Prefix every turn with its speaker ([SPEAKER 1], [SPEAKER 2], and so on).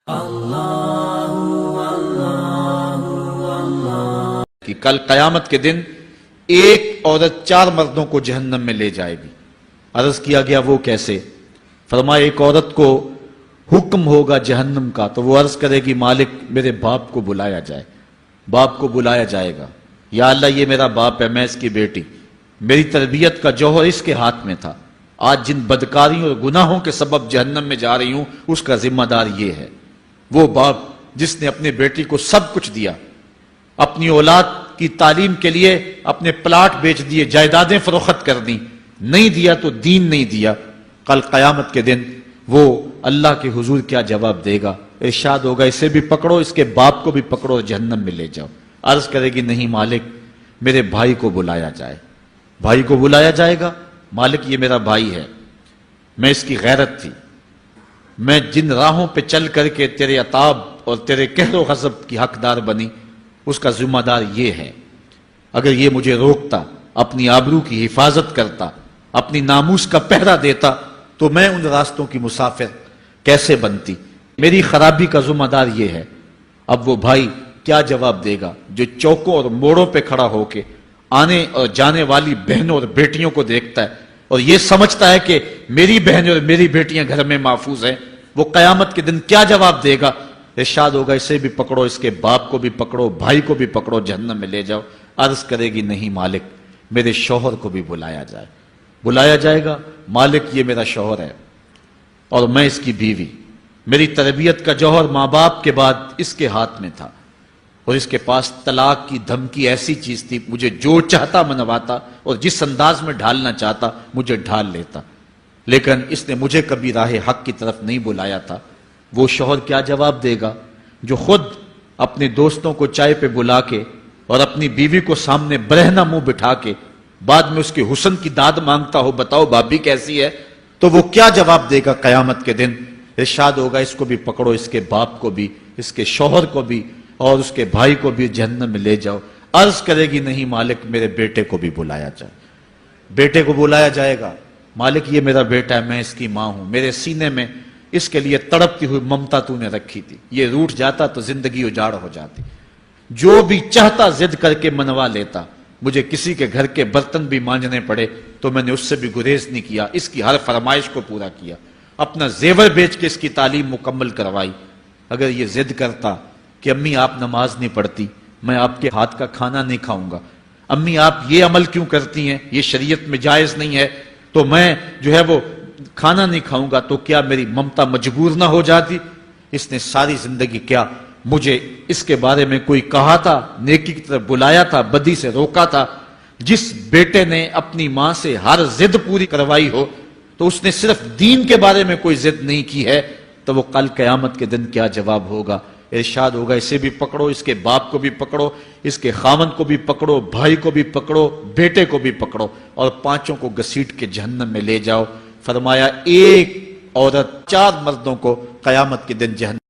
[SPEAKER 1] کہ کل قیامت کے دن ایک عورت 4 مردوں کو جہنم میں لے جائے گی۔ عرض کیا گیا وہ کیسے؟ فرمایا ایک عورت کو حکم ہوگا جہنم کا تو وہ عرض کرے گی مالک میرے باپ کو بلایا جائے۔ باپ کو بلایا جائے گا، یا اللہ یہ میرا باپ ہے، میں اس کی بیٹی، میری تربیت کا جوہر اس کے ہاتھ میں تھا، آج جن بدکاریوں اور گناہوں کے سبب جہنم میں جا رہی ہوں اس کا ذمہ دار یہ ہے۔ وہ باپ جس نے اپنے بیٹی کو سب کچھ دیا، اپنی اولاد کی تعلیم کے لیے اپنے پلاٹ بیچ دیے، جائیدادیں فروخت کر دیں، نہیں دیا تو دین نہیں دیا، کل قیامت کے دن وہ اللہ کے حضور کیا جواب دے گا؟ ارشاد ہوگا اسے بھی پکڑو، اس کے باپ کو بھی پکڑو اور جہنم میں لے جاؤ۔ عرض کرے گی نہیں مالک میرے بھائی کو بلایا جائے۔ بھائی کو بلایا جائے گا، مالک یہ میرا بھائی ہے، میں اس کی غیرت تھی، میں جن راہوں پہ چل کر کے تیرے عتاب اور تیرے قہر و غضب کی حقدار بنی اس کا ذمہ دار یہ ہے، اگر یہ مجھے روکتا، اپنی آبرو کی حفاظت کرتا، اپنی ناموس کا پہرا دیتا تو میں ان راستوں کی مسافر کیسے بنتی؟ میری خرابی کا ذمہ دار یہ ہے۔ اب وہ بھائی کیا جواب دے گا جو چوکوں اور موڑوں پہ کھڑا ہو کے آنے اور جانے والی بہنوں اور بیٹیوں کو دیکھتا ہے اور یہ سمجھتا ہے کہ میری بہنیں اور میری بیٹیاں گھر میں محفوظ ہیں؟ وہ قیامت کے دن کیا جواب دے گا؟ ارشاد ہوگا اسے بھی پکڑو، اس کے باپ کو بھی پکڑو، بھائی کو بھی پکڑو، جہنم میں لے جاؤ۔ عرض کرے گی نہیں مالک میرے شوہر کو بھی بلایا جائے۔ بلایا جائے گا، مالک یہ میرا شوہر ہے اور میں اس کی بیوی، میری تربیت کا جوہر ماں باپ کے بعد اس کے ہاتھ میں تھا اور اس کے پاس طلاق کی دھمکی ایسی چیز تھی، مجھے جو چاہتا منواتا اور جس انداز میں ڈھالنا چاہتا مجھے ڈھال لیتا، لیکن اس نے مجھے کبھی راہ حق کی طرف نہیں بلایا تھا۔ وہ شوہر کیا جواب دے گا جو خود اپنے دوستوں کو چائے پہ بلا کے اور اپنی بیوی کو سامنے برہنہ منہ بٹھا کے بعد میں اس کے حسن کی داد مانگتا ہو، بتاؤ بھابی کیسی ہے؟ تو وہ کیا جواب دے گا قیامت کے دن؟ ارشاد ہوگا اس کو بھی پکڑو، اس کے باپ کو بھی، اس کے شوہر کو بھی اور اس کے بھائی کو بھی جہنم میں لے جاؤ۔ عرض کرے گی نہیں مالک میرے بیٹے کو بھی بلایا جائے۔ بیٹے کو بلایا جائے گا، مالک یہ میرا بیٹا ہے، میں اس کی ماں ہوں، میرے سینے میں اس کے لیے تڑپتی ہوئی ممتا تو نے رکھی تھی، یہ روٹھ جاتا تو زندگی اجاڑ ہو جاتی، جو بھی چاہتا ضد کر کے منوا لیتا، مجھے کسی کے گھر کے برتن بھی مانجنے پڑے تو میں نے اس سے بھی گریز نہیں کیا، اس کی ہر فرمائش کو پورا کیا، اپنا زیور بیچ کے اس کی تعلیم مکمل کروائی۔ اگر یہ ضد کرتا کہ امی آپ نماز نہیں پڑھتی، میں آپ کے ہاتھ کا کھانا نہیں کھاؤں گا، امی آپ یہ عمل کیوں کرتی ہیں، یہ شریعت میں جائز نہیں ہے، تو میں جو ہے وہ کھانا نہیں کھاؤں گا، تو کیا میری ممتا مجبور نہ ہو جاتی؟ اس نے ساری زندگی کیا مجھے اس کے بارے میں کوئی کہا تھا، نیکی کی طرف بلایا تھا، بدی سے روکا تھا؟ جس بیٹے نے اپنی ماں سے ہر ضد پوری کروائی ہو تو اس نے صرف دین کے بارے میں کوئی ضد نہیں کی ہے، تو وہ کل قیامت کے دن کیا جواب ہوگا؟ ارشاد ہوگا اسے بھی پکڑو، اس کے باپ کو بھی پکڑو، اس کے خاوند کو بھی پکڑو، بھائی کو بھی پکڑو، بیٹے کو بھی پکڑو اور 5 کو گھسیٹ کے جہنم میں لے جاؤ۔ فرمایا ایک عورت 4 مردوں کو قیامت کے دن جہنم